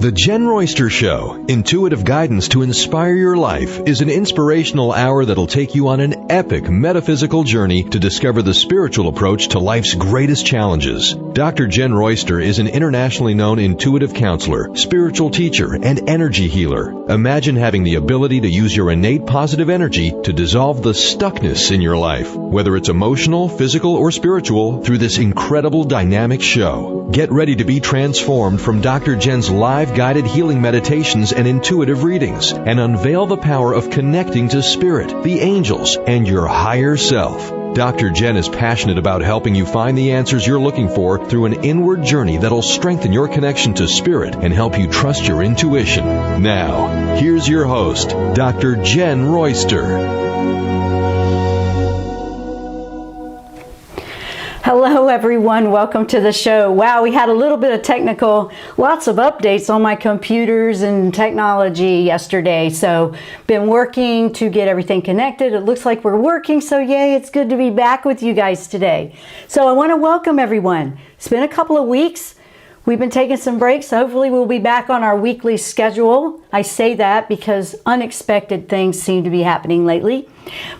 The Jenn Royster Show, intuitive guidance to inspire your life, is an inspirational hour that'll take you on an epic metaphysical journey to discover the spiritual approach to life's greatest challenges. Dr. Jenn Royster is an internationally known intuitive counselor, spiritual teacher, and energy healer. Imagine having the ability to use your innate positive energy to dissolve the stuckness in your life, whether it's emotional, physical, or spiritual, through this incredible dynamic show. Get ready to be transformed from Dr. Jenn's live guided healing meditations and intuitive readings, and unveil the power of connecting to spirit, the angels, and your higher self. Dr. Jenn is passionate about helping you find the answers you're looking for through an inward journey that'll strengthen your connection to spirit and help you trust your intuition. Now, here's your host, Dr. Jenn Royster. Hello everyone, welcome to the show. Wow, we had a little bit of lots of updates on my computers and technology yesterday. So been working to get everything connected. It looks like we're working, so yay, it's good to be back with you guys today. So I want to welcome everyone. It's been a couple of weeks. We've been taking some breaks. Hopefully we'll be back on our weekly schedule. I say that because unexpected things seem to be happening lately,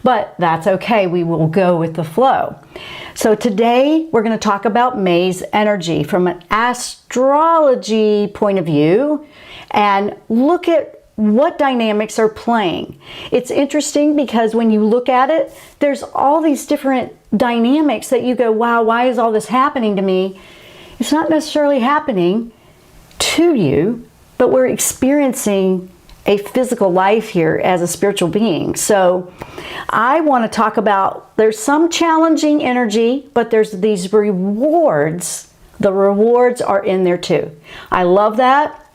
but that's okay. We will go with the flow. So today we're going to talk about May's energy from an astrology point of view and look at what dynamics are playing. It's interesting because when you look at it, there's all these different dynamics that you go, wow, why is all this happening to me? It's not necessarily happening to you, but we're experiencing a physical life here as a spiritual being. So I want to talk about, there's some challenging energy, but there's these rewards. The rewards are in there too. I love that.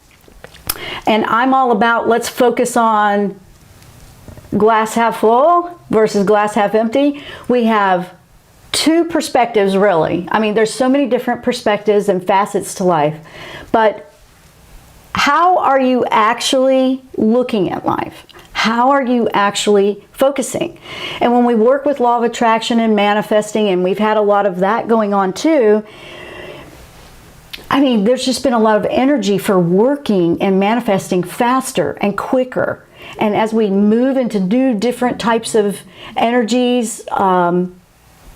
And I'm all about, let's focus on glass half full versus glass half empty. We have two perspectives, really. I mean, there's so many different perspectives and facets to life, but how are you actually looking at life? How are you actually focusing? And when we work with law of attraction and manifesting, and we've had a lot of that going on too, I mean, there's just been a lot of energy for working and manifesting faster and quicker. And as we move into new different types of energies,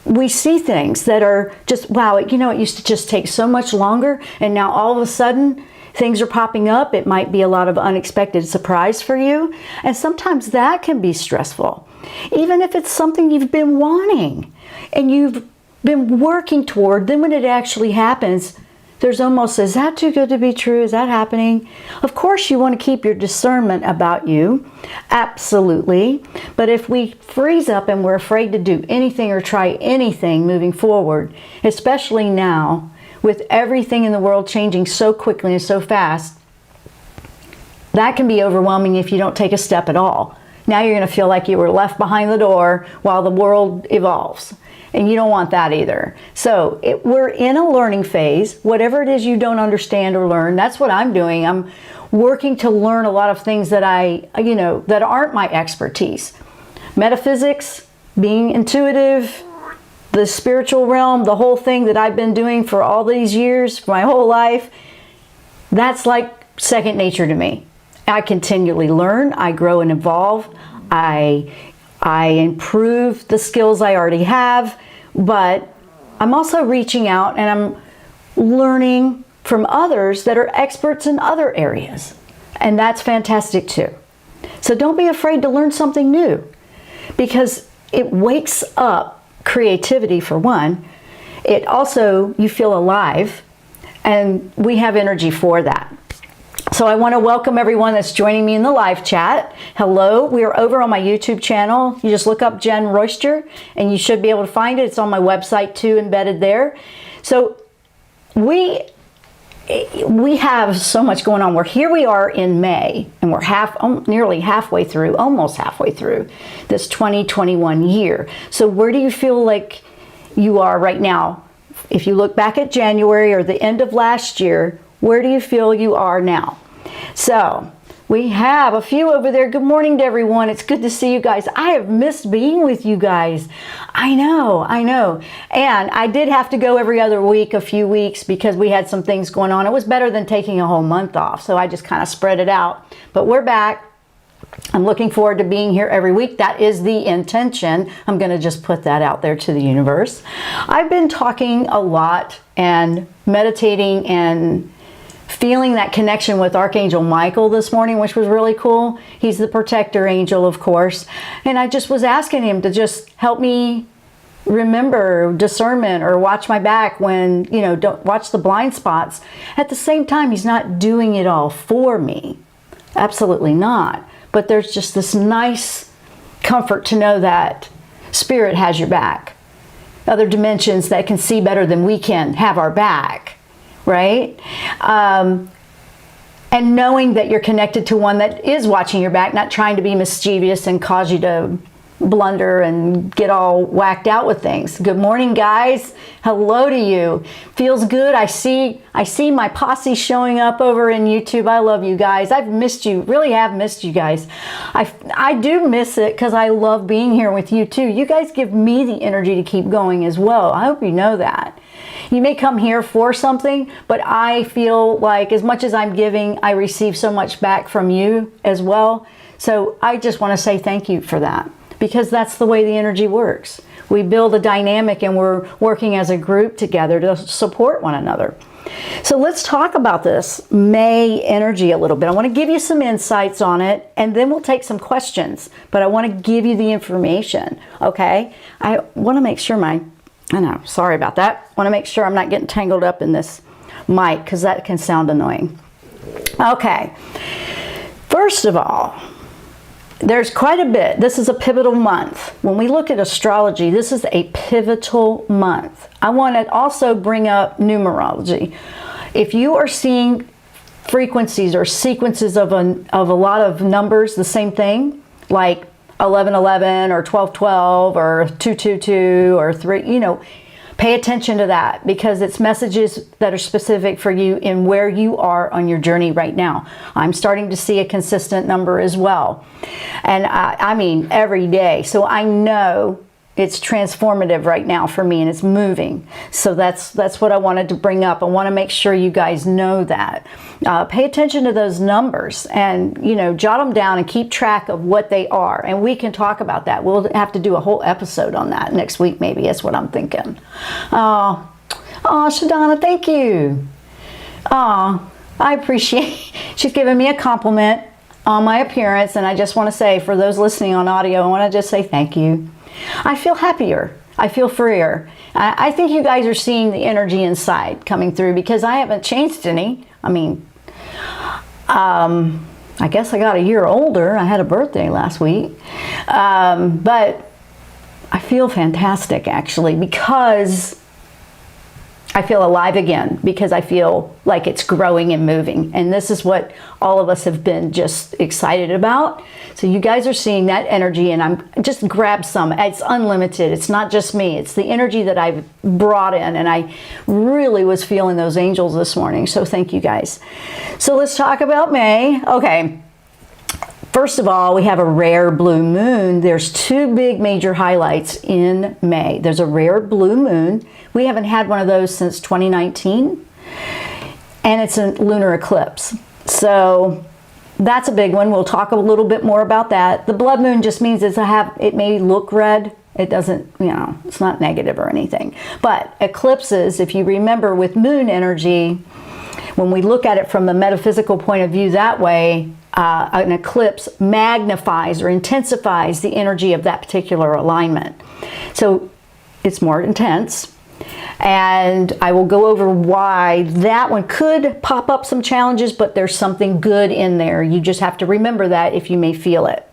we see things that are just, wow, you know, it used to just take so much longer, and now all of a sudden things are popping up. It might be a lot of unexpected surprise for you, and sometimes that can be stressful. Even if it's something you've been wanting and you've been working toward, then when it actually happens, there's almost, is that too good to be true? Is that happening? Of course, you want to keep your discernment about you. Absolutely. But if we freeze up and we're afraid to do anything or try anything moving forward, especially now, with everything in the world changing so quickly and so fast, that can be overwhelming if you don't take a step at all. Now you're going to feel like you were left behind the door while the world evolves. And you don't want that either. So we're in a learning phase. Whatever it is you don't understand or learn, that's what I'm doing. I'm working to learn a lot of things that that aren't my expertise. Metaphysics, being intuitive, the spiritual realm, the whole thing that I've been doing for all these years, for my whole life, that's like second nature to me. I continually learn, I grow and evolve, I improve the skills I already have, but I'm also reaching out and I'm learning from others that are experts in other areas. And that's fantastic too. So don't be afraid to learn something new, because it wakes up creativity for one. It also, you feel alive, and we have energy for that. So I want to welcome everyone that's joining me in the live chat. Hello, we are over on my YouTube channel. You just look up Jenn Royster and you should be able to find it. It's on my website too, embedded there. So we have so much going on. Here we are in May, and we're nearly halfway through, almost halfway through this 2021 year. So where do you feel like you are right now? If you look back at January or the end of last year, where do you feel you are now? So We have a few over there. Good morning to everyone. It's good to see you guys. I have missed being with you guys. I know. And I did have to go every other week, a few weeks, because we had some things going on. It was better than taking a whole month off. So I just kind of spread it out. But we're back. I'm looking forward to being here every week. That is the intention. I'm going to just put that out there to the universe. I've been talking a lot and meditating and feeling that connection with Archangel Michael this morning, which was really cool. He's the protector angel, of course. And I just was asking him to just help me remember discernment or watch my back when, don't watch the blind spots. At the same time, he's not doing it all for me. Absolutely not. But there's just this nice comfort to know that Spirit has your back. Other dimensions that can see better than we can have our back. Right? And knowing that you're connected to one that is watching your back, not trying to be mischievous and cause you to blunder and get all whacked out with things. Good morning, guys. Hello to you. Feels good. I see my posse showing up over in YouTube. I love you guys. I've missed you. Really have missed you guys. I do miss it because I love being here with you too. You guys give me the energy to keep going as well. I hope you know that. You may come here for something, but I feel like as much as I'm giving, I receive so much back from you as well. So I just want to say thank you for that, because that's the way the energy works. We build a dynamic and we're working as a group together to support one another. So let's talk about this May energy a little bit. I want to give you some insights on it, and then we'll take some questions, but I want to give you the information, okay? I want to make sure sorry about that. I want to make sure I'm not getting tangled up in this mic because that can sound annoying. Okay. First of all, there's quite a bit. This is a pivotal month. When we look at astrology, this is a pivotal month. I want to also bring up numerology. If you are seeing frequencies or sequences of a lot of numbers, the same thing, like 1111 or 1212 or 222 or 3, pay attention to that, because it's messages that are specific for you in where you are on your journey right now. I'm starting to see a consistent number as well. And I mean every day. So I know it's transformative right now for me, and it's moving. So that's what I wanted to bring up. I want to make sure you guys know that. Pay attention to those numbers and, jot them down and keep track of what they are. And we can talk about that. We'll have to do a whole episode on that next week, maybe. That's what I'm thinking. Oh, Shadana, thank you. Oh, I appreciate she's giving me a compliment on my appearance. And I just want to say, for those listening on audio, I want to just say thank you. I feel happier. I feel freer. I think you guys are seeing the energy inside coming through, because I haven't changed any. I mean, I guess I got a year older. I had a birthday last week. But I feel fantastic, actually, because I feel alive again, because I feel like it's growing and moving. And this is what all of us have been just excited about. So you guys are seeing that energy, and I'm just grab some. It's unlimited. It's not just me. It's the energy that I've brought in, and I really was feeling those angels this morning. So thank you guys. So let's talk about May. Okay. First of all, we have a rare blue moon. There's two big major highlights in May. There's a rare blue moon. We haven't had one of those since 2019. And it's a lunar eclipse. So that's a big one. We'll talk a little bit more about that. The blood moon just means it may look red. It doesn't, it's not negative or anything. But eclipses, if you remember with moon energy, when we look at it from the metaphysical point of view that way, an eclipse magnifies or intensifies the energy of that particular alignment. So it's more intense. And I will go over why that one could pop up some challenges, but there's something good in there. You just have to remember that if you may feel it.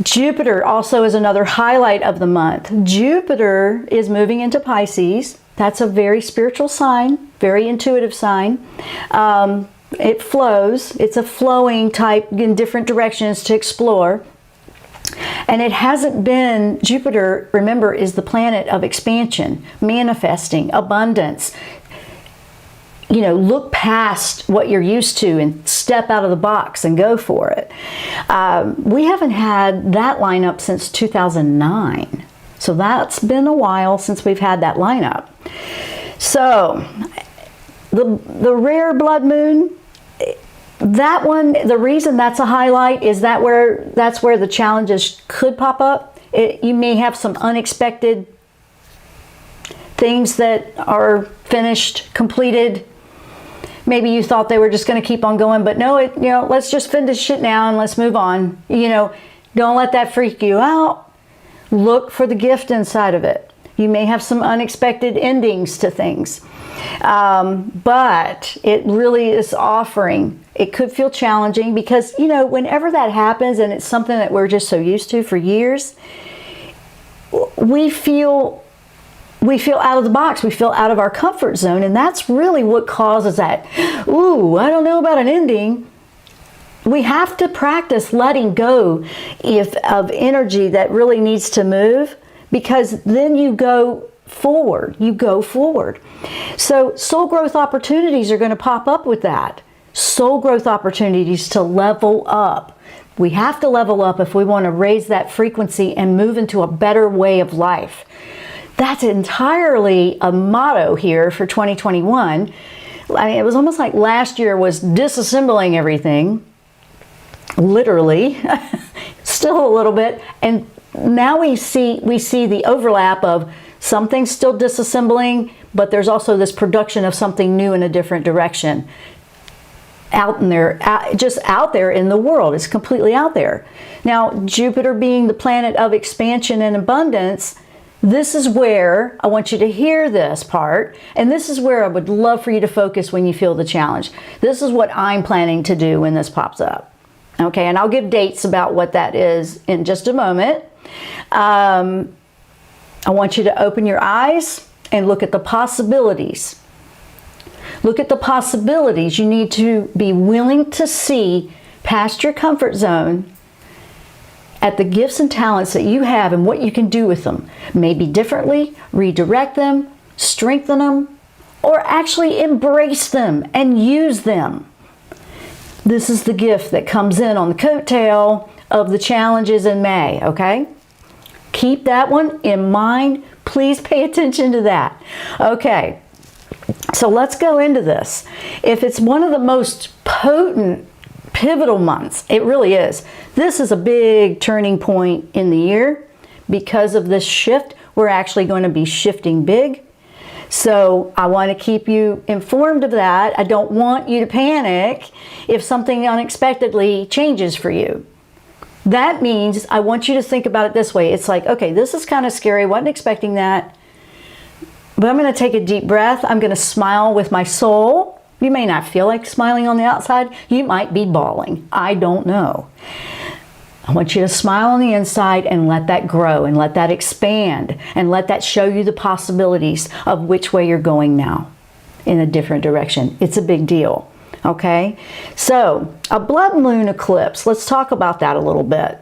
Jupiter also is another highlight of the month. Jupiter is moving into Pisces. That's a very spiritual sign, very intuitive sign. It flows. It's a flowing type in different directions to explore. And it hasn't been, Jupiter, remember, is the planet of expansion, manifesting, abundance. Look past what you're used to and step step out of the box and go for it. We haven't had that lineup since 2009. So that's been a while since we've had that lineup. So the rare blood moon, that one, the reason that's a highlight is that's where the challenges could pop up. You may have some unexpected things that are finished, completed. Maybe you thought they were just going to keep on going, but no, let's just finish it now and let's move on. Don't let that freak you out. Look for the gift inside of it. You may have some unexpected endings to things, but it really is offering. It could feel challenging because, whenever that happens and it's something that we're just so used to for years, we feel out of the box. We feel out of our comfort zone, and that's really what causes that. Ooh, I don't know about an ending. We have to practice letting go of energy that really needs to move, because then you go forward. So soul growth opportunities are going to pop up with that. Soul growth opportunities to level up. We have to level up if we want to raise that frequency and move into a better way of life. That's entirely a motto here for 2021. I mean, it was almost like last year was disassembling everything, literally, still a little bit. And now we see the overlap of something still disassembling, but there's also this production of something new in a different direction. Just out there in the world. It's completely out there. Now, Jupiter being the planet of expansion and abundance, this is where I want you to hear this part, and this is where I would love for you to focus when you feel the challenge. This is what I'm planning to do when this pops up. Okay, and I'll give dates about what that is in just a moment. I want you to open your eyes and look at the possibilities. Look at the possibilities. You need to be willing to see past your comfort zone at the gifts and talents that you have and what you can do with them. Maybe differently, redirect them, strengthen them, or actually embrace them and use them. This is the gift that comes in on the coattail of the challenges in May, okay? Keep that one in mind. Please pay attention to that. Okay. So let's go into this. If it's one of the most potent, pivotal months, it really is. This is a big turning point in the year. Because of this shift, we're actually going to be shifting big. So I want to keep you informed of that. I don't want you to panic if something unexpectedly changes for you. That means I want you to think about it this way. It's like, okay, this is kind of scary. Wasn't expecting that. But I'm going to take a deep breath. I'm going to smile with my soul. You may not feel like smiling on the outside. You might be bawling. I don't know. I want you to smile on the inside and let that grow and let that expand and let that show you the possibilities of which way you're going now in a different direction. It's a big deal. Okay? So, a blood moon eclipse. Let's talk about that a little bit.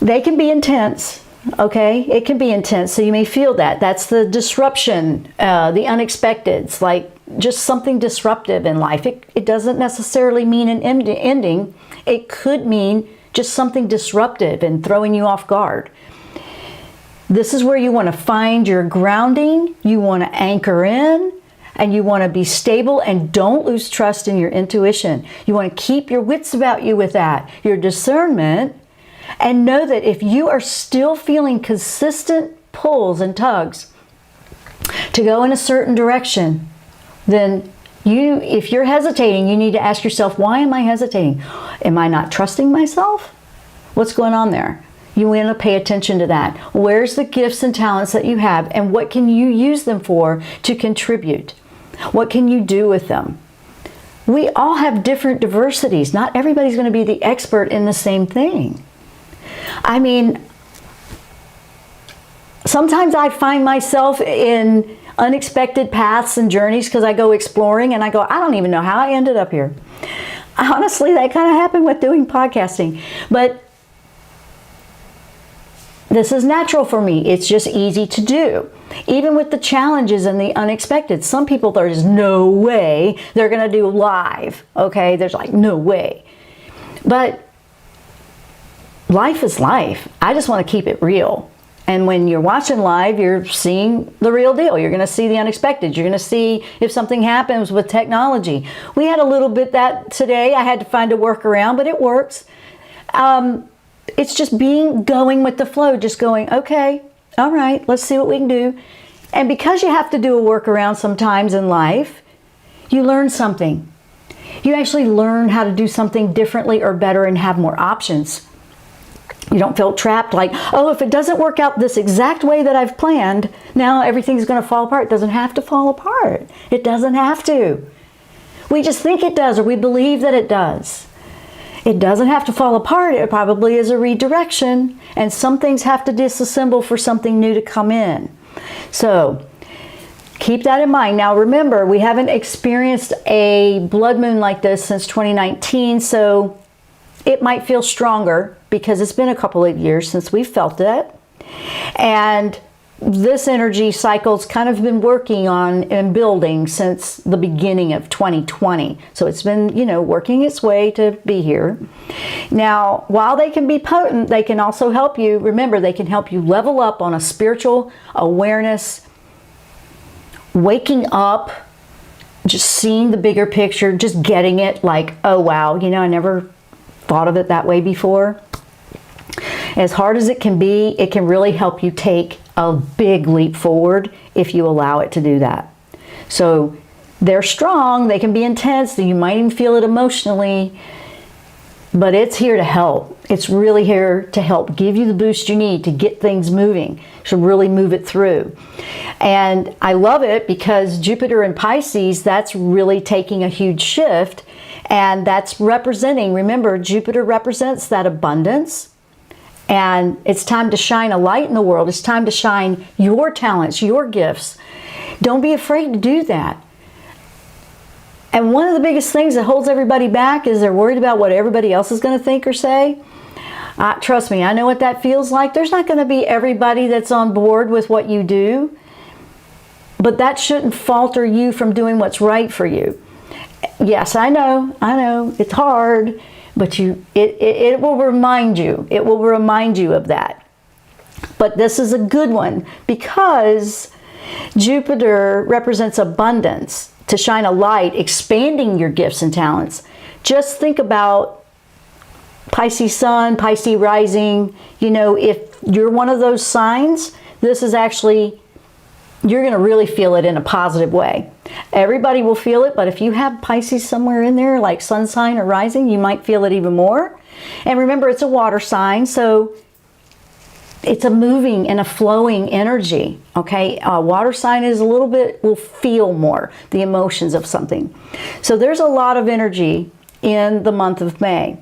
They can be intense. Okay, it can be intense, so you may feel that. That's the disruption, the unexpected. It's like just something disruptive in life. It doesn't necessarily mean an ending. It could mean just something disruptive and throwing you off guard. This is where you want to find your grounding, you want to anchor in, and you want to be stable and don't lose trust in your intuition. You want to keep your wits about you with that, your discernment. And know that if you are still feeling consistent pulls and tugs to go in a certain direction, then if you're hesitating, you need to ask yourself, why am I hesitating? Am I not trusting myself? What's going on there? You want to pay attention to that. Where's the gifts and talents that you have, and what can you use them for to contribute? What can you do with them? We all have different diversities. Not everybody's going to be the expert in the same thing. I mean, sometimes I find myself in unexpected paths and journeys because I go exploring and I go, I don't even know how I ended up here. Honestly, that kind of happened with doing podcasting. But this is natural for me. It's just easy to do. Even with the challenges and the unexpected, some people, there's no way they're going to do live. Okay, there's like no way. But life is life. I just want to keep it real. And when you're watching live, you're seeing the real deal. You're going to see the unexpected. You're going to see if something happens with technology. We had a little bit that today. I had to find a workaround, but it works. It's just going with the flow, just going, okay, all right, let's see what we can do. And because you have to do a workaround sometimes in life, you learn something. You actually learn how to do something differently or better and have more options. You don't feel trapped like, oh, if it doesn't work out this exact way that I've planned, now everything's going to fall apart. It doesn't have to fall apart. It doesn't have to. We just think it does, or we believe that it does. It doesn't have to fall apart. It probably is a redirection, and some things have to disassemble for something new to come in. So keep that in mind. Now remember, we haven't experienced a blood moon like this since 2019, so it might feel stronger because it's been a couple of years since we felt it. And this energy cycle's kind of been working on and building since the beginning of 2020. So it's been, working its way to be here. Now, while they can be potent, they can also help you. Remember, they can help you level up on a spiritual awareness, waking up, just seeing the bigger picture, just getting it like, oh, wow, I never thought of it that way before. As hard as it can be, it can really help you take a big leap forward if you allow it to do that. So they're strong, they can be intense, you might even feel it emotionally, but it's here to help. It's really here to help give you the boost you need to get things moving, to really move it through. And I love it because Jupiter in Pisces, that's really taking a huge shift, and that's representing, remember, Jupiter represents that abundance. And it's time to shine a light in the world. It's time to shine your talents, your gifts. Don't be afraid to do that. And one of the biggest things that holds everybody back is they're worried about what everybody else is going to think or say. Trust me, I know what that feels like. There's not going to be everybody that's on board with what you do. But that shouldn't falter you from doing what's right for you. Yes, I know, it's hard. But it will remind you. It will remind you of that. But this is a good one because Jupiter represents abundance, to shine a light, expanding your gifts and talents. Just think about Pisces Sun, Pisces Rising. If you're one of those signs, this is actually, you're going to really feel it in a positive way. Everybody will feel it, but if you have Pisces somewhere in there, like Sun sign or Rising, you might feel it even more. And remember, it's a water sign, so it's a moving and a flowing energy, okay? A water sign is a little bit, will feel more the emotions of something. So there's a lot of energy in the month of May.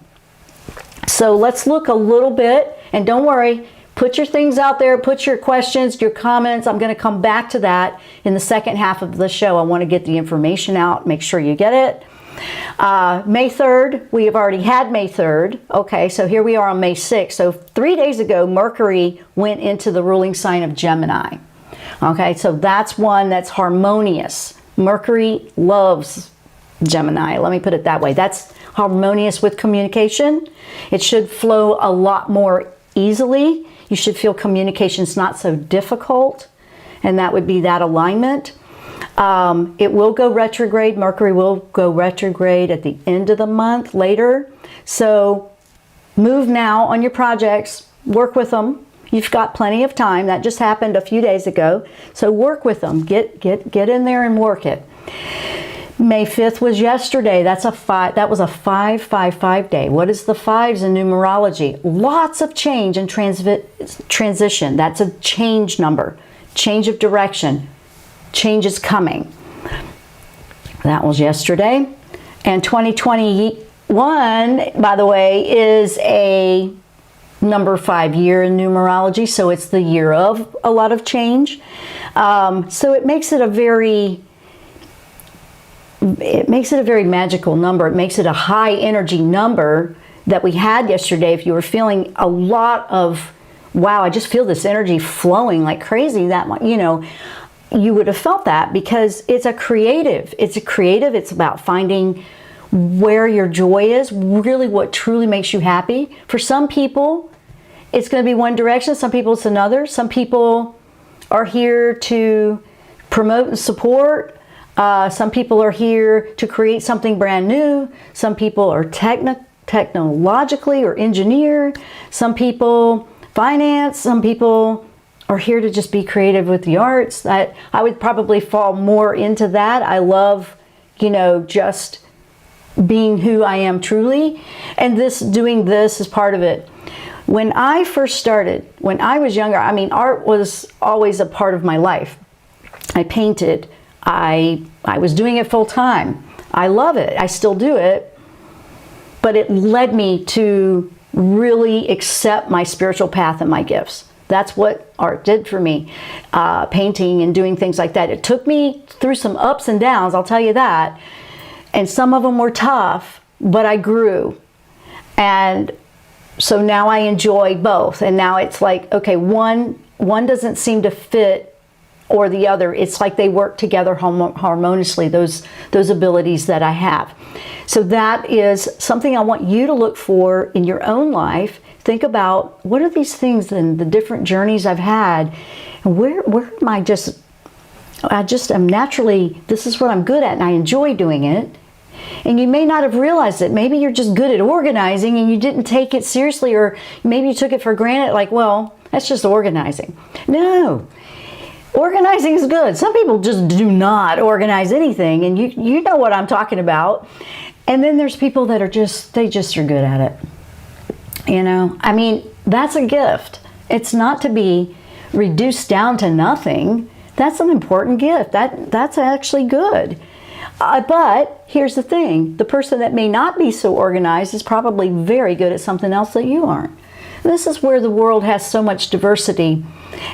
So let's look a little bit, and don't worry, put your things out there, put your questions, your comments. I'm going to come back to that in the second half of the show. I want to get the information out, make sure you get it. May 3rd, we have already had May 3rd. Okay, so here we are on May 6th. So 3 days ago, Mercury went into the ruling sign of Gemini. Okay, so that's one that's harmonious. Mercury loves Gemini. Let me put it that way. That's harmonious with communication. It should flow a lot more easily. You should feel communication's not so difficult, and that would be that alignment. It will go retrograde. Mercury will go retrograde at the end of the month, later. So move now on your projects. Work with them. You've got plenty of time. That just happened a few days ago. So work with them. Get in there and work it. May 5th was yesterday. That was a 5-5-5 day. What is the fives in numerology? Lots of change and transition. That's a change number. Change of direction. Change is coming. That was yesterday. And 2021, by the way, is a number 5 year in numerology. So it's the year of a lot of change. So it makes it a very magical number. It makes it a high energy number that we had yesterday. If you were feeling a lot of wow, I just feel this energy flowing like crazy. That, you know, you would have felt that because it's a creative. It's a creative. It's about finding where your joy is, really what truly makes you happy. For some people, it's going to be one direction. Some people, it's another. Some people are here to promote and support. Some people are here to create something brand new. Some people are technologically or engineer. Some people finance. Some people are here to just be creative with the arts. I would probably fall more into that. I love, you know, just being who I am truly. And doing this is part of it. When I first started, when I was younger, I mean, art was always a part of my life. I painted. I was doing it full time. I love it. I still do it. But it led me to really accept my spiritual path and my gifts. That's what art did for me. Painting and doing things like that. It took me through some ups and downs, I'll tell you that. And some of them were tough, but I grew. And so now I enjoy both. And now it's like, okay, one doesn't seem to fit or the other. It's like they work together harmoniously, those abilities that I have. So that is something I want you to look for in your own life. Think about, what are these things and the different journeys I've had, and where am I am naturally, this is what I'm good at and I enjoy doing it. And you may not have realized it. Maybe you're just good at organizing and you didn't take it seriously, or maybe you took it for granted, like, well, that's just organizing. No. Organizing is good. Some people just do not organize anything, and you know what I'm talking about. And then there's people that are they just are good at it. You know, I mean, that's a gift. It's not to be reduced down to nothing. That's an important gift. That's actually good. But here's the thing. The person that may not be so organized is probably very good at something else that you aren't. This is where the world has so much diversity,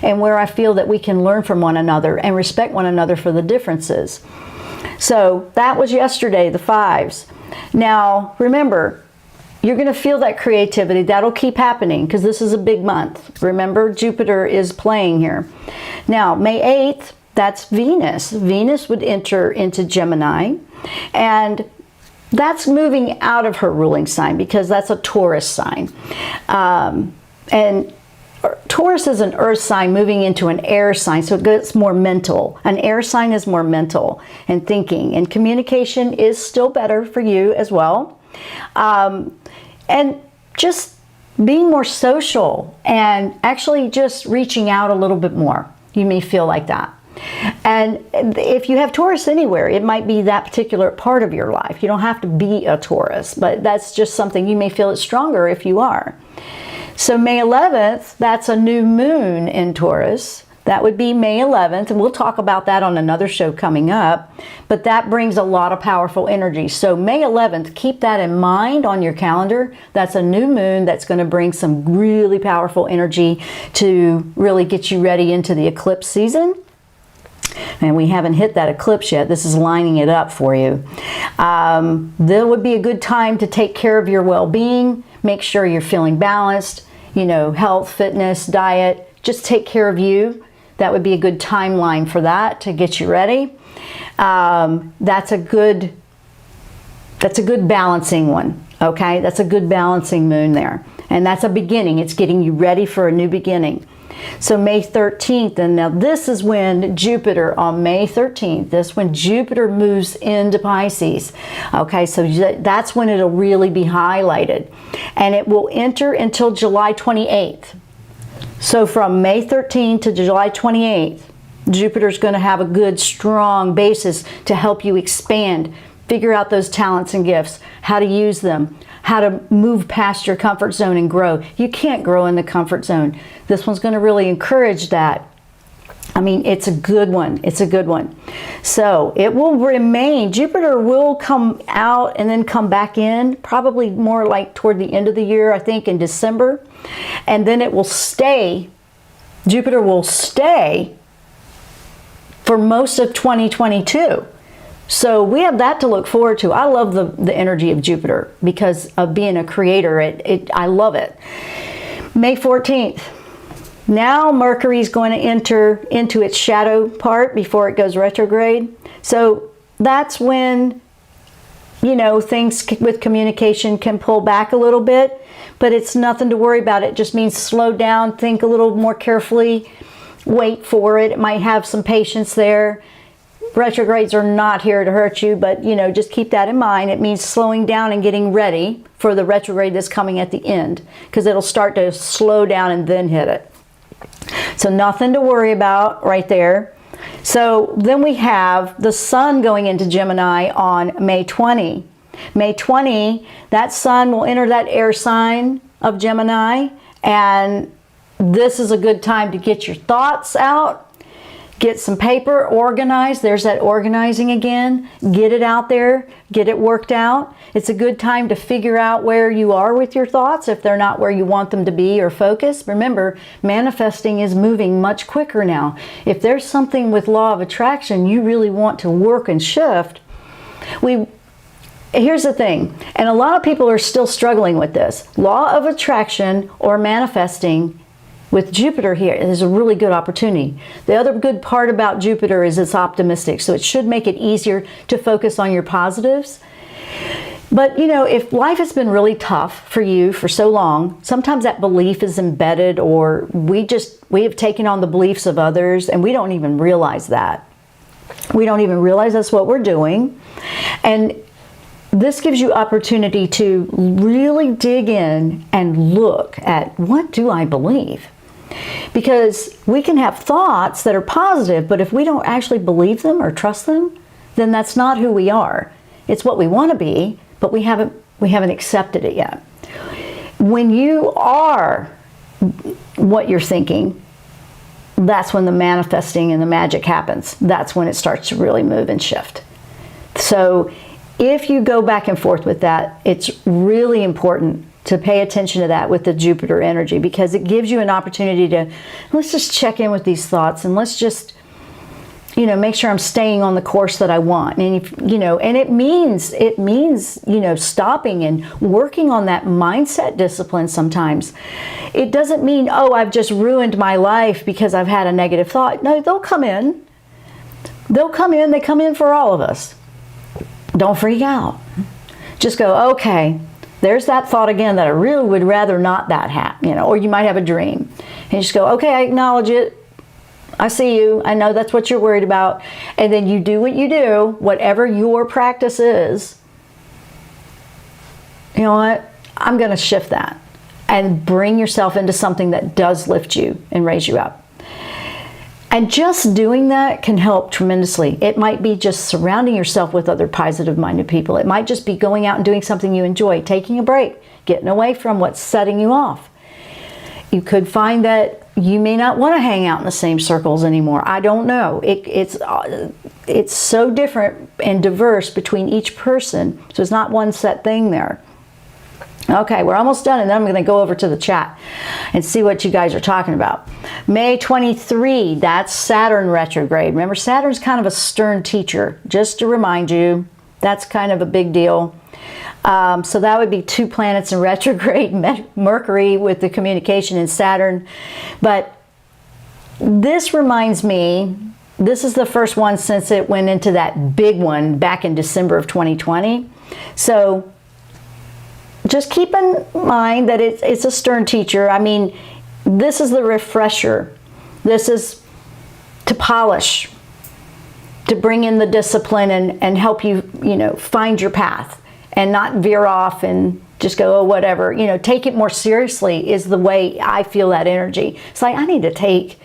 and where I feel that we can learn from one another and respect one another for the differences. So that was yesterday, the 5s. Now, remember, you're going to feel that creativity. That'll keep happening because this is a big month. Remember, Jupiter is playing here. Now, May 8th, that's Venus. Venus would enter into Gemini, and that's moving out of her ruling sign because that's a Taurus sign. And Taurus is an earth sign moving into an air sign, so it gets more mental. An air sign is more mental and thinking, and communication is still better for you as well. And just being more social and actually just reaching out a little bit more. You may feel like that. And if you have Taurus anywhere, it might be that particular part of your life. You don't have to be a Taurus, but that's just something you may feel it stronger if you are. So May 11th, that's a new moon in Taurus. That would be May 11th, and we'll talk about that on another show coming up. But that brings a lot of powerful energy. So May 11th, keep that in mind on your calendar. That's a new moon that's going to bring some really powerful energy to really get you ready into the eclipse season. And we haven't hit that eclipse yet. This is lining it up for you. There would be a good time to take care of your well-being. Make sure you're feeling balanced, you know, health, fitness, diet. Just take care of you. That would be a good timeline for that to get you ready. That's a good balancing one. Okay, that's a good balancing moon there. And that's a beginning. It's getting you ready for a new beginning. So May 13th, and now this is when Jupiter, on May 13th, this when Jupiter moves into Pisces. Okay, so that's when it'll really be highlighted. And it will enter until July 28th. So from May 13th to July 28th, Jupiter's going to have a good, strong basis to help you expand, figure out those talents and gifts, how to use them, how to move past your comfort zone and grow. You can't grow in the comfort zone. This one's going to really encourage that. I mean, it's a good one. It's a good one. So it will remain. Jupiter will come out and then come back in, probably more like toward the end of the year, I think in December. And then it will stay. Jupiter will stay for most of 2022. So we have that to look forward to. I love the energy of Jupiter because of being a creator. I love it. May 14th. Now Mercury's going to enter into its shadow part before it goes retrograde. So that's when, you know, things with communication can pull back a little bit, but it's nothing to worry about. It just means slow down, think a little more carefully, wait for it. It might have some patience there. Retrogrades are not here to hurt you, but, you know, just keep that in mind. It means slowing down and getting ready for the retrograde that's coming at the end, because it'll start to slow down and then hit it. So nothing to worry about right there. So then we have the sun going into Gemini on May 20. May 20, that sun will enter that air sign of Gemini, and this is a good time to get your thoughts out, get some paper organized. There's that organizing again. Get it out there, get it worked out. It's a good time to figure out where you are with your thoughts if they're not where you want them to be or focus. Remember, manifesting is moving much quicker now. If there's something with law of attraction you really want to work and shift, here's the thing, and a lot of people are still struggling with this. Law of attraction or manifesting with Jupiter here is a really good opportunity. The other good part about Jupiter is it's optimistic, so it should make it easier to focus on your positives. But, you know, if life has been really tough for you for so long, sometimes that belief is embedded, or we have taken on the beliefs of others and we don't even realize that. We don't even realize that's what we're doing. And this gives you opportunity to really dig in and look at, what do I believe? Because we can have thoughts that are positive, but if we don't actually believe them or trust them, then that's not who we are. It's what we want to be, but we haven't accepted it yet. When you are what you're thinking, that's when the manifesting and the magic happens. That's when it starts to really move and shift. So if you go back and forth with that, it's really important to pay attention to that with the Jupiter energy, because it gives you an opportunity to, let's just check in with these thoughts, and let's just, you know, make sure I'm staying on the course that I want. And if, you know, and it means, you know, stopping and working on that mindset discipline sometimes. It doesn't mean, oh, I've just ruined my life because I've had a negative thought. No, they'll come in. They'll come in. They come in for all of us. Don't freak out. Just go, okay, there's that thought again that I really would rather not that happen, you know, or you might have a dream. And you just go, okay, I acknowledge it. I see you. I know that's what you're worried about. And then you do what you do, whatever your practice is. You know what? I'm going to shift that and bring yourself into something that does lift you and raise you up. And just doing that can help tremendously. It might be just surrounding yourself with other positive-minded people. It might just be going out and doing something you enjoy, taking a break, getting away from what's setting you off. You could find that you may not want to hang out in the same circles anymore. I don't know. It's so different and diverse between each person, so it's not one set thing there. Okay, we're almost done, and then I'm going to go over to the chat and see what you guys are talking about. May 23, that's Saturn retrograde. Remember, Saturn's kind of a stern teacher, just to remind you. That's kind of a big deal. So that would be 2 planets in retrograde, Mercury with the communication in Saturn. But this reminds me, this is the first one since it went into that big one back in December of 2020. So just keep in mind that it's a stern teacher. I mean, this is the refresher. This is to polish, to bring in the discipline and help you, you know, find your path and not veer off and just go, oh, whatever. You know, take it more seriously is the way I feel that energy. It's like I need to take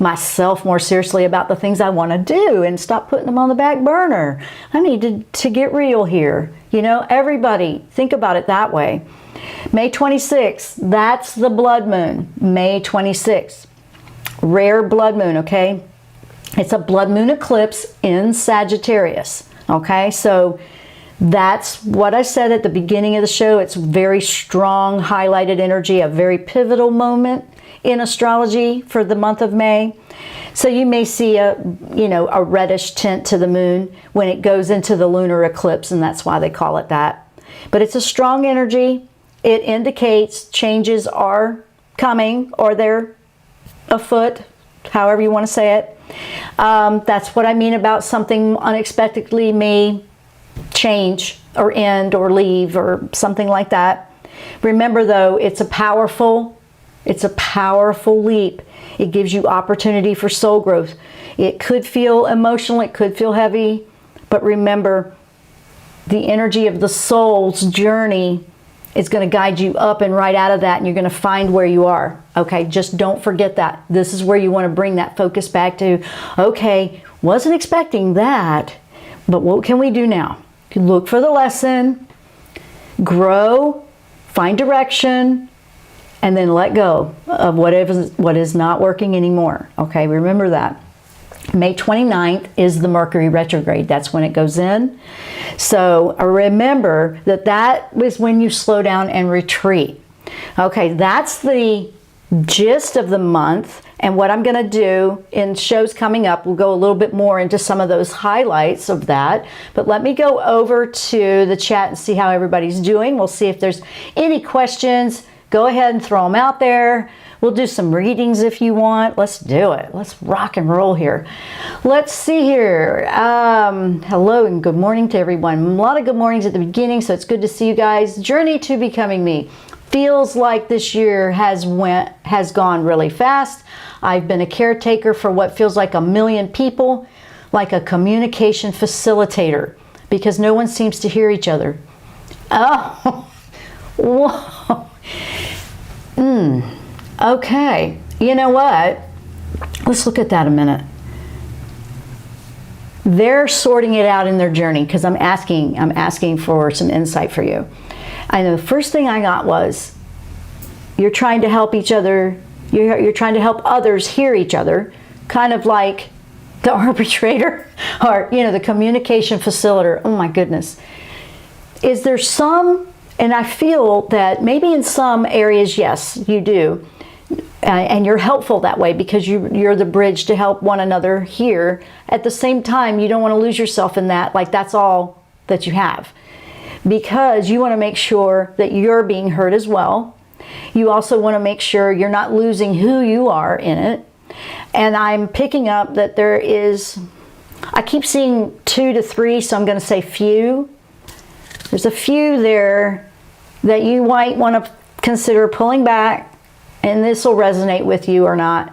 myself more seriously about the things I want to do and stop putting them on the back burner. I need to get real here. You know, everybody think about it that way. May 26th, that's the blood moon. May 26th, rare blood moon, okay? It's a blood moon eclipse in Sagittarius, okay? So that's what I said at the beginning of the show. It's very strong, highlighted energy, a very pivotal moment in astrology for the month of May. So you may see a reddish tint to the moon when it goes into the lunar eclipse, and that's why they call it that. But it's a strong energy. It indicates changes are coming, or they're afoot, however you want to say it. That's what I mean about something unexpectedly may change or end or leave or something like that. Remember though, it's a powerful leap. It gives you opportunity for soul growth. It could feel emotional, it could feel heavy, but remember, the energy of the soul's journey is going to guide you up and right out of that, and you're going to find where you are. Okay, just don't forget that. This is where you want to bring that focus back to. Okay, wasn't expecting that, but what can we do now? Look for the lesson, grow, find direction, and then let go of what is not working anymore. Okay, remember that. May 29th is the Mercury retrograde. That's when it goes in. So remember that is when you slow down and retreat. Okay, that's the gist of the month. And what I'm going to do in shows coming up, we'll go a little bit more into some of those highlights of that. But let me go over to the chat and see how everybody's doing. We'll see if there's any questions. Go ahead and throw them out there. We'll do some readings if you want. Let's do it. Let's rock and roll here. Let's see here. Hello and good morning to everyone. A lot of good mornings at the beginning, so it's good to see you guys. Journey to Becoming Me. Feels like this year has gone really fast. I've been a caretaker for what feels like 1 million people, like a communication facilitator, because no one seems to hear each other. Oh, whoa. Okay, you know what? Let's look at that a minute. They're sorting it out in their journey because I'm asking for some insight for you. I know the first thing I got was you're trying to help each other. You're trying to help others hear each other, kind of like the arbitrator or the communication facilitator. Oh my goodness. Is there some? And I feel that maybe in some areas, yes, you do. And you're helpful that way because you're the bridge to help one another here. At the same time, you don't want to lose yourself in that, like that's all that you have. Because you want to make sure that you're being heard as well. You also want to make sure you're not losing who you are in it. And I'm picking up that there is, I keep seeing 2 to 3, so I'm going to say few. There's a few there that you might want to consider pulling back, and this will resonate with you or not,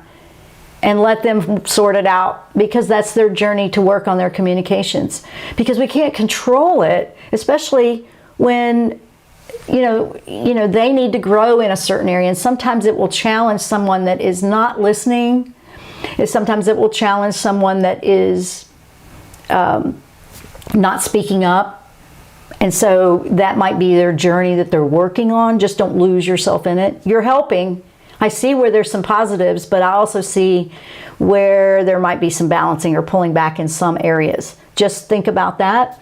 and let them sort it out, because that's their journey to work on their communications. Because we can't control it, especially when they need to grow in a certain area, and sometimes it will challenge someone that is not listening. Sometimes it will challenge someone that is not speaking up. And so that might be their journey that they're working on. Just don't lose yourself in it. You're helping. I see where there's some positives, but I also see where there might be some balancing or pulling back in some areas. Just think about that.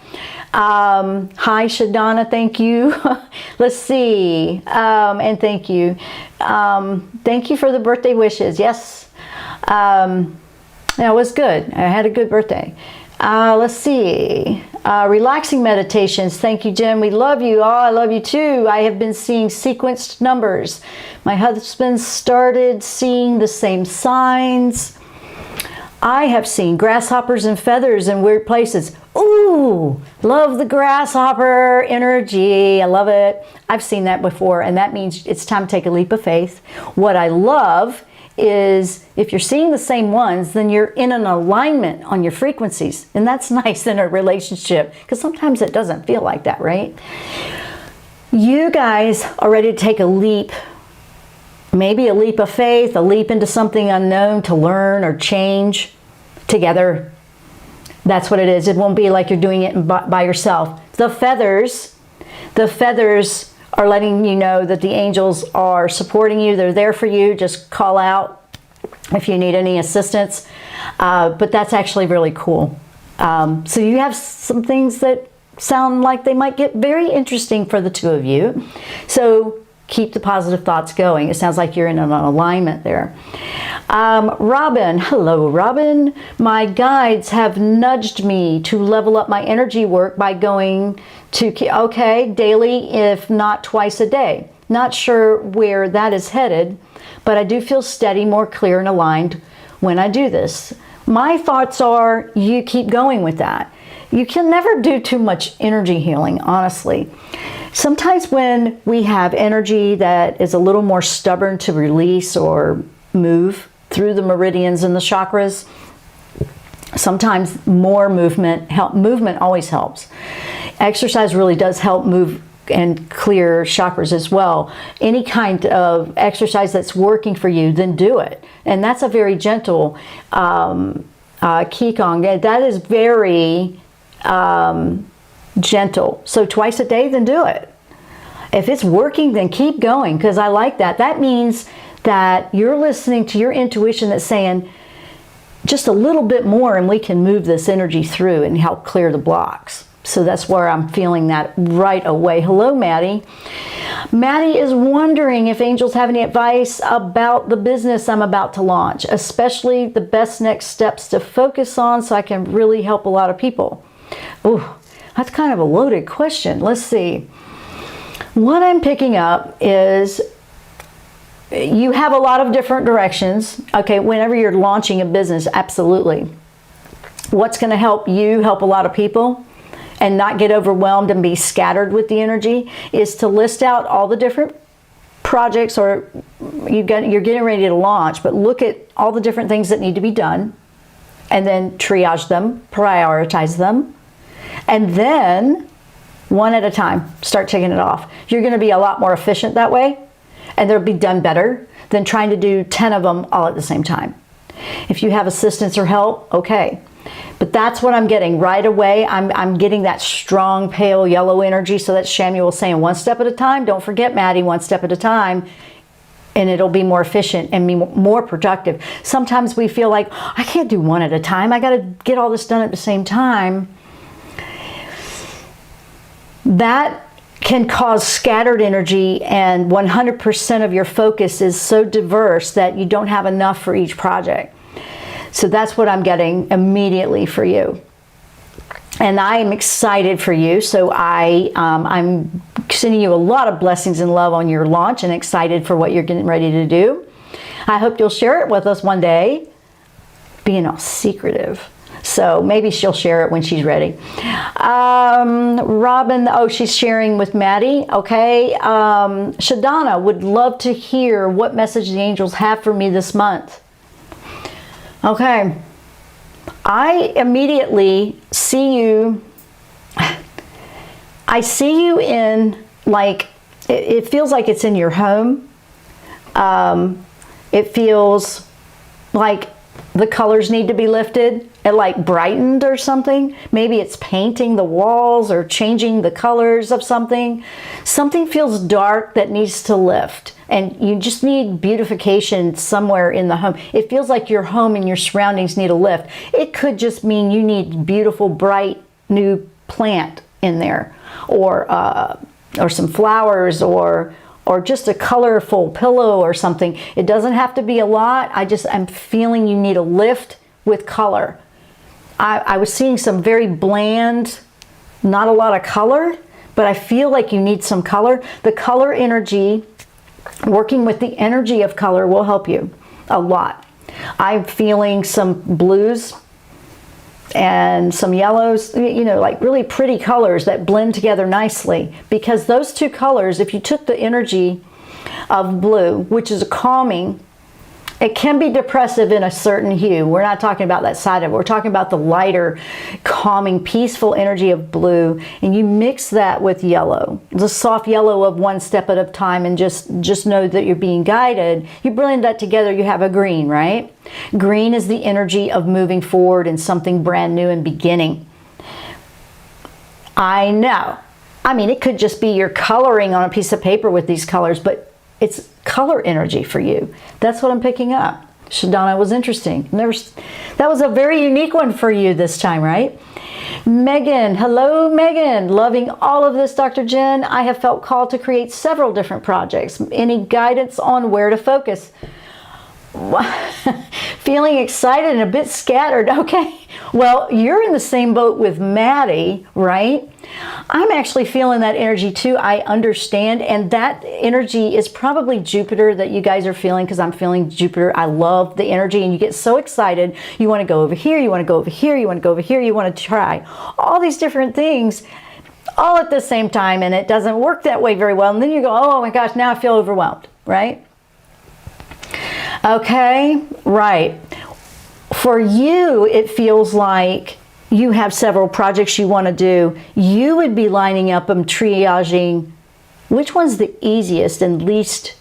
Hi, Shadana, thank you. Let's see. And thank you. Thank you for the birthday wishes. Yes. That was good. I had a good birthday. Let's see. Relaxing meditations. Thank you, Jenn. We love you. Oh, I love you too. I have been seeing sequenced numbers. My husband started seeing the same signs. I have seen grasshoppers and feathers in weird places. Ooh, love the grasshopper energy. I love it. I've seen that before, and that means it's time to take a leap of faith. What I love is if you're seeing the same ones, then you're in an alignment on your frequencies. And that's nice in a relationship, because sometimes it doesn't feel like that, right? You guys are ready to take a leap, maybe a leap of faith, a leap into something unknown to learn or change together. That's what it is. It won't be like you're doing it by yourself. The feathers are letting you know that the angels are supporting you. They're there for you. Just call out if you need any assistance. But that's actually really cool. So you have some things that sound like they might get very interesting for the two of you. So keep the positive thoughts going. It sounds like you're in an alignment there. Robin, hello Robin. My guides have nudged me to level up my energy work by going to, daily, if not twice a day. Not sure where that is headed, but I do feel steady, more clear and aligned when I do this. My thoughts are you keep going with that. You can never do too much energy healing, honestly. Sometimes when we have energy that is a little more stubborn to release or move through the meridians and the chakras, sometimes more movement always helps. Exercise really does help move and clear chakras as well. Any kind of exercise that's working for you, then do it. And that's a very gentle Qigong. That is very gentle. So twice a day, then do it. If it's working, then keep going, because I like that. That means that you're listening to your intuition that's saying just a little bit more and we can move this energy through and help clear the blocks. So that's where I'm feeling that right away. Hello, Maddie. Maddie is wondering if angels have any advice about the business I'm about to launch, especially the best next steps to focus on so I can really help a lot of people. Oh, that's kind of a loaded question. Let's see. What I'm picking up is you have a lot of different directions. Okay, whenever you're launching a business, absolutely. What's going to help you help a lot of people and not get overwhelmed and be scattered with the energy is to list out all the different projects or you're getting ready to launch, but look at all the different things that need to be done and then triage them, prioritize them, and then one at a time, start taking it off. You're going to be a lot more efficient that way, and they'll be done better than trying to do 10 of them all at the same time. If you have assistance or help, okay. But that's what I'm getting right away. I'm getting that strong, pale yellow energy. So that's Samuel saying one step at a time. Don't forget, Maddie, one step at a time. And it'll be more efficient and be more productive. Sometimes we feel like, I can't do one at a time. I got to get all this done at the same time. That can cause scattered energy, and 100% of your focus is so diverse that you don't have enough for each project. So that's what I'm getting immediately for you. And I am excited for you. So I'm sending you a lot of blessings and love on your launch and excited for what you're getting ready to do. I hope you'll share it with us one day, being all secretive. So maybe she'll share it when she's ready. Robin, oh, she's sharing with Maddie. Okay. Shadana would love to hear what message the angels have for me this month. Okay. I immediately see you. I see you in, like, it feels like it's in your home. It feels like the colors need to be lifted and like brightened or something. Maybe it's painting the walls or changing the colors of something. Something feels dark that needs to lift, and you just need beautification somewhere in the home. It feels like your home and your surroundings need a lift. It could just mean you need beautiful, bright, new plant in there, or some flowers, or just a colorful pillow or something. It doesn't have to be a lot. I'm feeling you need a lift with color. I was seeing some very bland, not a lot of color, but I feel like you need some color. The color energy, working with the energy of color, will help you a lot. I'm feeling some blues and some yellows, you know, like really pretty colors that blend together nicely, because those two colors, if you took the energy of blue, which is a calming, it can be depressive in a certain hue. We're not talking about that side of it. We're talking about the lighter, calming, peaceful energy of blue, and you mix that with yellow, the soft yellow of one step at a time, and just know that you're being guided. You blend that together, you have a green, right? Green is the energy of moving forward and something brand new and beginning. I know. I mean, it could just be you're coloring on a piece of paper with these colors, but it's color energy for you. That's what I'm picking up. Shadana, was interesting. That was a very unique one for you this time, right? Megan, hello Megan. Loving all of this, Dr. Jenn. I have felt called to create several different projects. Any guidance on where to focus? feeling excited and a bit scattered. Okay, well, you're in the same boat with Maddie, right? I'm actually feeling that energy too. I understand, and that energy is probably Jupiter that you guys are feeling, because I'm feeling Jupiter. I love the energy, and you get so excited. You want to go over here, you want to go over here, you want to go over here, you want to try all these different things all at the same time, and it doesn't work that way very well. And then you go, oh my gosh, now I feel overwhelmed, right? Okay, right. For you, it feels like you have several projects you want to do. You would be lining up them, triaging which one's the easiest and least,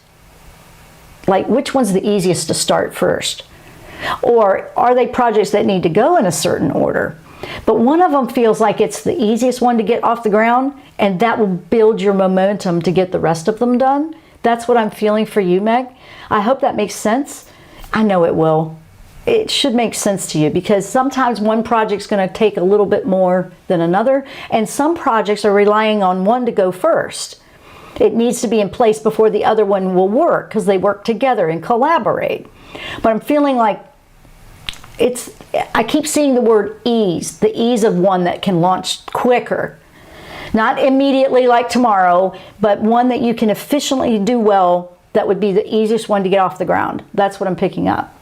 like which one's the easiest to start first. Or are they projects that need to go in a certain order? But one of them feels like it's the easiest one to get off the ground, and that will build your momentum to get the rest of them done. That's what I'm feeling for you, Meg. I hope that makes sense. I know it will. It should make sense to you, because sometimes one project's going to take a little bit more than another, and some projects are relying on one to go first. It needs to be in place before the other one will work, because they work together and collaborate. But I'm feeling like I keep seeing the word ease, the ease of one that can launch quicker. Not immediately like tomorrow, but one that you can efficiently do well, that would be the easiest one to get off the ground. That's what I'm picking up.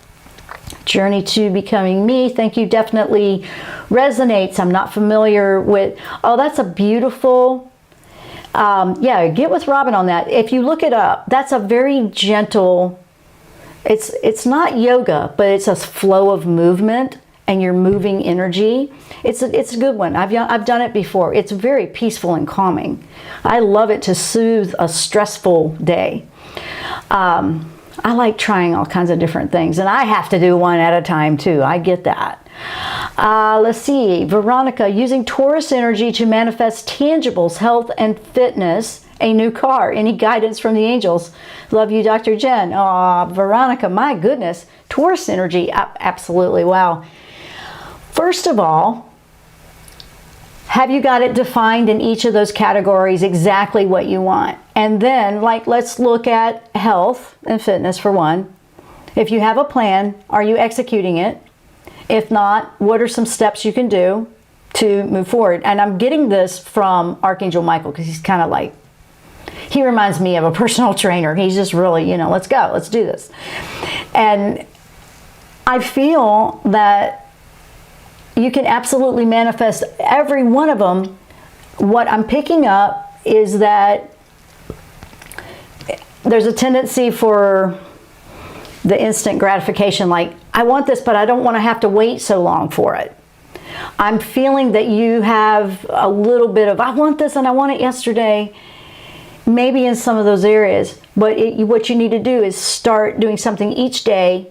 Journey to Becoming Me, thank you, definitely resonates. I'm not familiar with, oh, that's a beautiful, yeah, get with Robin on that. If you look it up, that's a very gentle, it's not yoga, but it's a flow of movement, and you're moving energy. It's a good one. I've done it before. It's very peaceful and calming. I love it to soothe a stressful day. I like trying all kinds of different things, and I have to do one at a time too. I get that. Let's see, Veronica, using Taurus energy to manifest tangibles, health and fitness, a new car. Any guidance from the angels? Love you, Dr. Jenn. Oh, Veronica, my goodness. Taurus energy, absolutely, wow. First of all, have you got it defined in each of those categories exactly what you want? And then, like, let's look at health and fitness for one. If you have a plan, are you executing it? If not, what are some steps you can do to move forward? And I'm getting this from Archangel Michael, because he's kind of like, he reminds me of a personal trainer. He's just really, you know, let's go, let's do this. And I feel that you can absolutely manifest every one of them. What I'm picking up is that there's a tendency for the instant gratification, like, I want this, but I don't want to have to wait so long for it. I'm feeling that you have a little bit of, I want this and I want it yesterday, maybe in some of those areas. But what you need to do is start doing something each day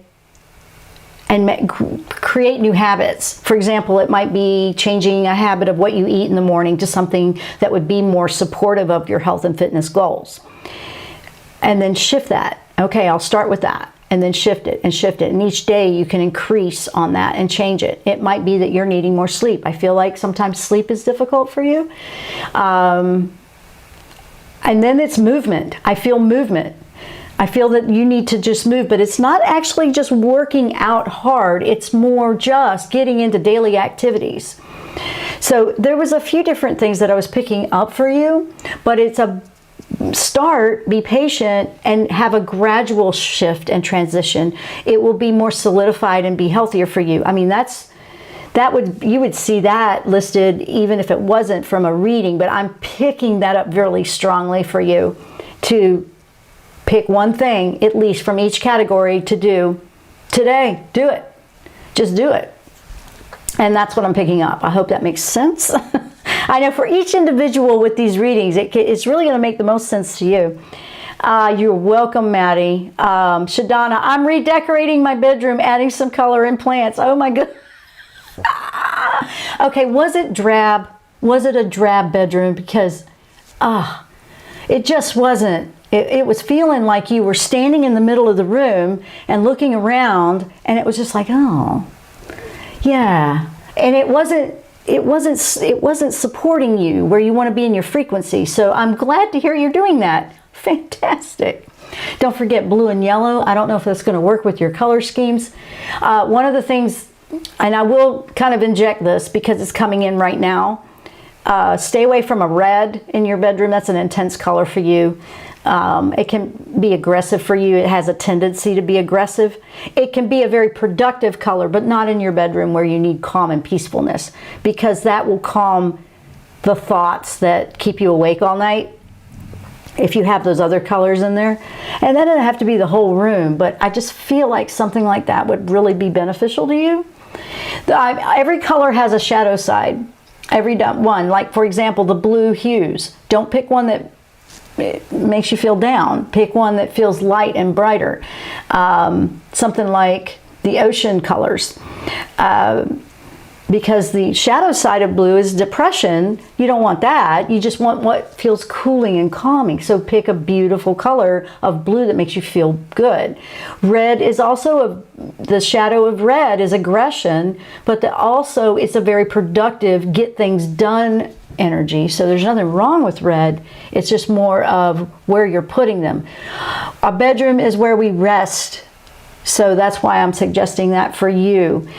and create new habits. For example, it might be changing a habit of what you eat in the morning to something that would be more supportive of your health and fitness goals. And then shift that. Okay, I'll start with that. And then shift it and shift it. And each day you can increase on that and change it. It might be that you're needing more sleep. I feel like sometimes sleep is difficult for you. And then it's movement. I feel movement. I feel that you need to just move, but it's not actually just working out hard. It's more just getting into daily activities. So there was a few different things that I was picking up for you, but it's a start, be patient, and have a gradual shift and transition. It will be more solidified and be healthier for you. I mean, you would see that listed even if it wasn't from a reading, but I'm picking that up really strongly for you to pick one thing, at least from each category, to do today. Do it. Just do it. And that's what I'm picking up. I hope that makes sense. I know for each individual with these readings, it's really going to make the most sense to you. You're welcome, Maddie. Shadana, I'm redecorating my bedroom, adding some color and plants. Oh my God. Okay, was it drab? Was it a drab bedroom? Because, it just wasn't. It was feeling like you were standing in the middle of the room and looking around, and it was just like, oh, yeah. And it wasn't supporting you where you want to be in your frequency. So I'm glad to hear you're doing that. fantastic. Don't forget blue and yellow. I don't know if that's going to work with your color schemes. One of the things, and I will kind of inject this because it's coming in right now, stay away from a red in your bedroom. That's an intense color for you. It can be aggressive for you. It has a tendency to be aggressive. It can be a very productive color, but not in your bedroom where you need calm and peacefulness, because that will calm the thoughts that keep you awake all night if you have those other colors in there. And that doesn't have to be the whole room, but I just feel like something like that would really be beneficial to you. Every color has a shadow side. Every one, like for example, the blue hues. Don't pick one that makes you feel down. Pick one that feels light and brighter. Something like the ocean colors. Because the shadow side of blue is depression. You don't want that. You just want what feels cooling and calming. So pick a beautiful color of blue that makes you feel good. Red is also the shadow of red is aggression, but also it's a very productive, get things done energy. So there's nothing wrong with red. It's just more of where you're putting them. Our bedroom is where we rest. So that's why I'm suggesting that for you.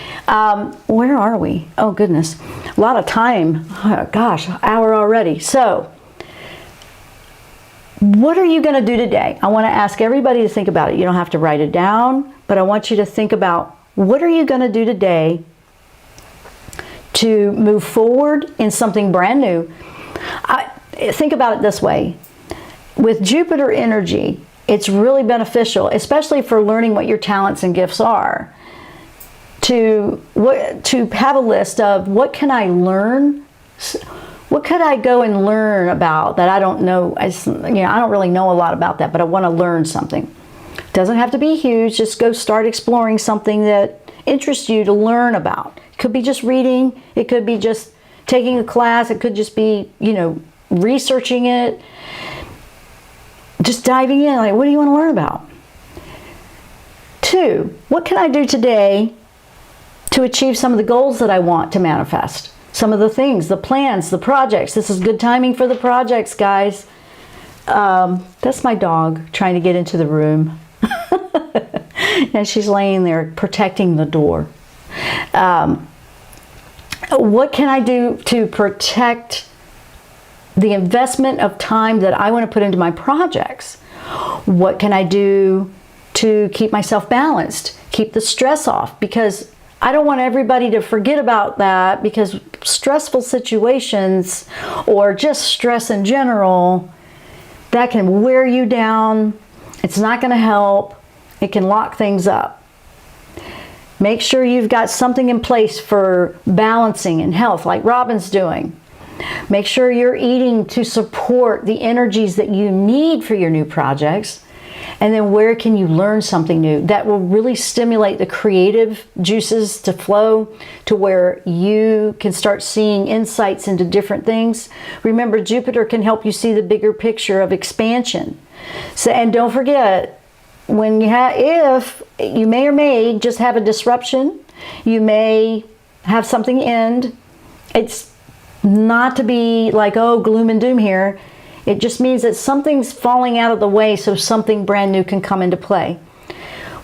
Where are we? Oh goodness, a lot of time. Oh, gosh, hour already. So what are you going to do today? I want to ask everybody to think about it. You don't have to write it down, but I want you to think about what are you going to do today to move forward in something brand new. Think about it this way. With Jupiter energy, it's really beneficial, especially for learning what your talents and gifts are, to have a list of what can I learn, what could I go and learn about that I don't know. I don't really know a lot about that, but I want to learn something. It doesn't have to be huge. Just go start exploring something that interests you to learn about. It could be just reading. It could be just taking a class. It could just be, researching it. Just diving in, like, what do you want to learn about? 2, what can I do today to achieve some of the goals that I want to manifest? Some of the things, the plans, the projects. This is good timing for the projects, guys. That's my dog trying to get into the room. And she's laying there protecting the door. What can I do to protect the investment of time that I want to put into my projects? What can I do to keep myself balanced, keep the stress off? Because I don't want everybody to forget about that, because stressful situations or just stress in general, that can wear you down. It's not going to help. It can lock things up. Make sure you've got something in place for balancing and health, like Robin's doing. Make sure you're eating to support the energies that you need for your new projects. And then where can you learn something new that will really stimulate the creative juices to flow to where you can start seeing insights into different things. Remember, Jupiter can help you see the bigger picture of expansion. So, and don't forget, if you may or may just have a disruption, you may have something end. It's not to be like, oh, gloom and doom here. It just means that something's falling out of the way so something brand new can come into play.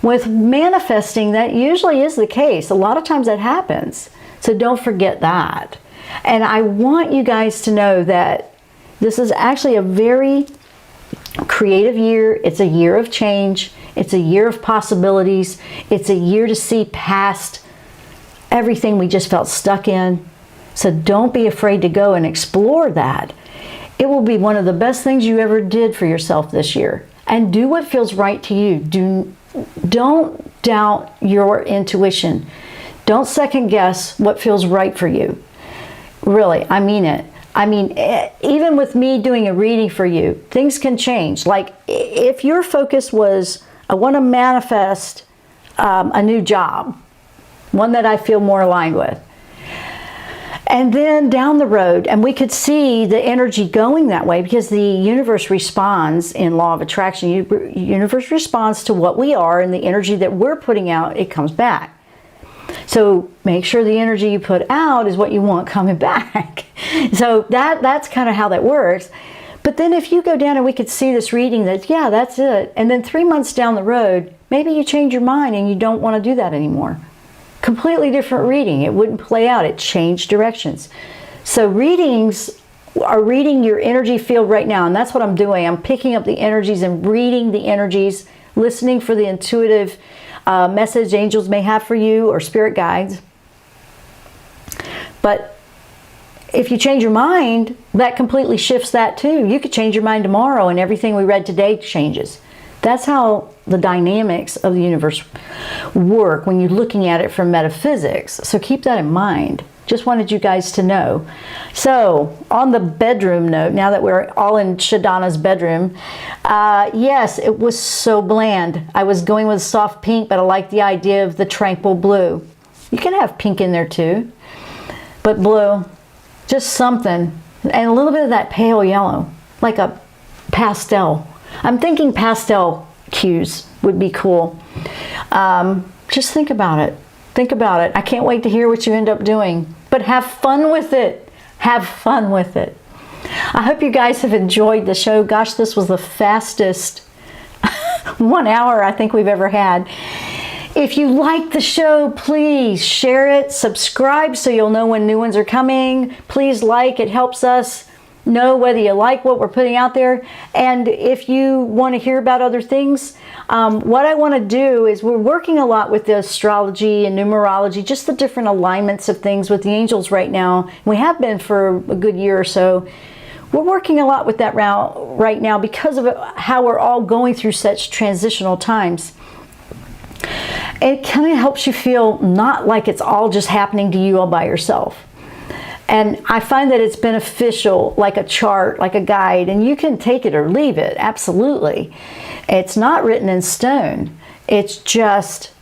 With manifesting, that usually is the case. A lot of times that happens. So don't forget that. And I want you guys to know that this is actually a very creative year. It's a year of change. It's a year of possibilities. It's a year to see past everything we just felt stuck in. So don't be afraid to go and explore that. It will be one of the best things you ever did for yourself this year. And do what feels right to you. Don't doubt your intuition. Don't second guess what feels right for you. Really, I mean it. I mean, even with me doing a reading for you, things can change. Like if your focus was, I want to manifest a new job, one that I feel more aligned with. And then down the road, and we could see the energy going that way because the universe responds in law of attraction. Universe responds to what we are, and the energy that we're putting out, it comes back. So make sure the energy you put out is what you want coming back. So that's kind of how that works. But then if you go down and we could see this reading that, yeah, that's it. And then 3 months down the road, maybe you change your mind and you don't want to do that anymore. Completely different reading. It wouldn't play out. It changed directions. So readings are reading your energy field right now. And that's what I'm doing. I'm picking up the energies and reading the energies, listening for the intuitive message angels may have for you or spirit guides. But if you change your mind, that completely shifts that too. You could change your mind tomorrow and everything we read today changes. That's how the dynamics of the universe work when you're looking at it from metaphysics. So keep that in mind. Just wanted you guys to know. So on the bedroom note, now that we're all in Shadana's bedroom, yes, it was so bland. I was going with soft pink, but I like the idea of the tranquil blue. You can have pink in there too, but blue, just something. And a little bit of that pale yellow, like a pastel. I'm thinking pastel hues would be cool. Just think about it. Think about it. I can't wait to hear what you end up doing. But have fun with it. Have fun with it. I hope you guys have enjoyed the show. Gosh, this was the fastest 1 hour I think we've ever had. If you like the show, please share it, subscribe so you'll know when new ones are coming. Please like, it helps us know whether you like what we're putting out there. And if you want to hear about other things, what I want to do is we're working a lot with the astrology and numerology, just the different alignments of things with the angels right now. We have been for a good year or so. We're working a lot with that right now because of how we're all going through such transitional times. It kind of helps you feel not like it's all just happening to you all by yourself. And I find that it's beneficial, like a chart, like a guide, and you can take it or leave it, absolutely. It's not written in stone. It's just,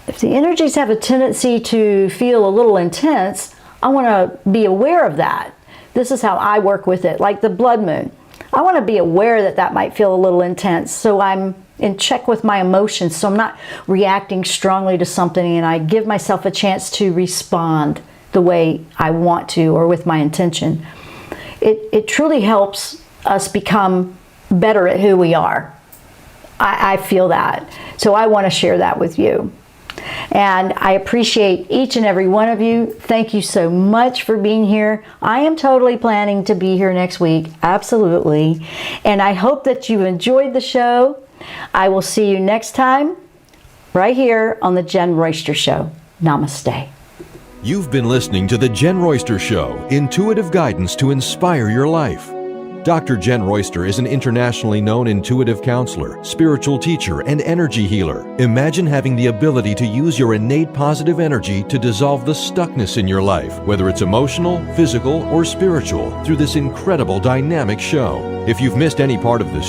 if the energies have a tendency to feel a little intense, I want to be aware of that. This is how I work with it, like the blood moon. I want to be aware that that might feel a little intense, so I'm in check with my emotions, so I'm not reacting strongly to something, and I give myself a chance to respond the way I want to or with my intention. It truly helps us become better at who we are. I feel that. So I want to share that with you. And I appreciate each and every one of you. Thank you so much for being here. I am totally planning to be here next week. Absolutely. And I hope that you enjoyed the show. I will see you next time right here on the Jenn Royster Show. Namaste. You've been listening to The Jenn Royster Show, intuitive guidance to inspire your life. Dr. Jenn Royster is an internationally known intuitive counselor, spiritual teacher, and energy healer. Imagine having the ability to use your innate positive energy to dissolve the stuckness in your life, whether it's emotional, physical, or spiritual, through this incredible dynamic show. If you've missed any part of this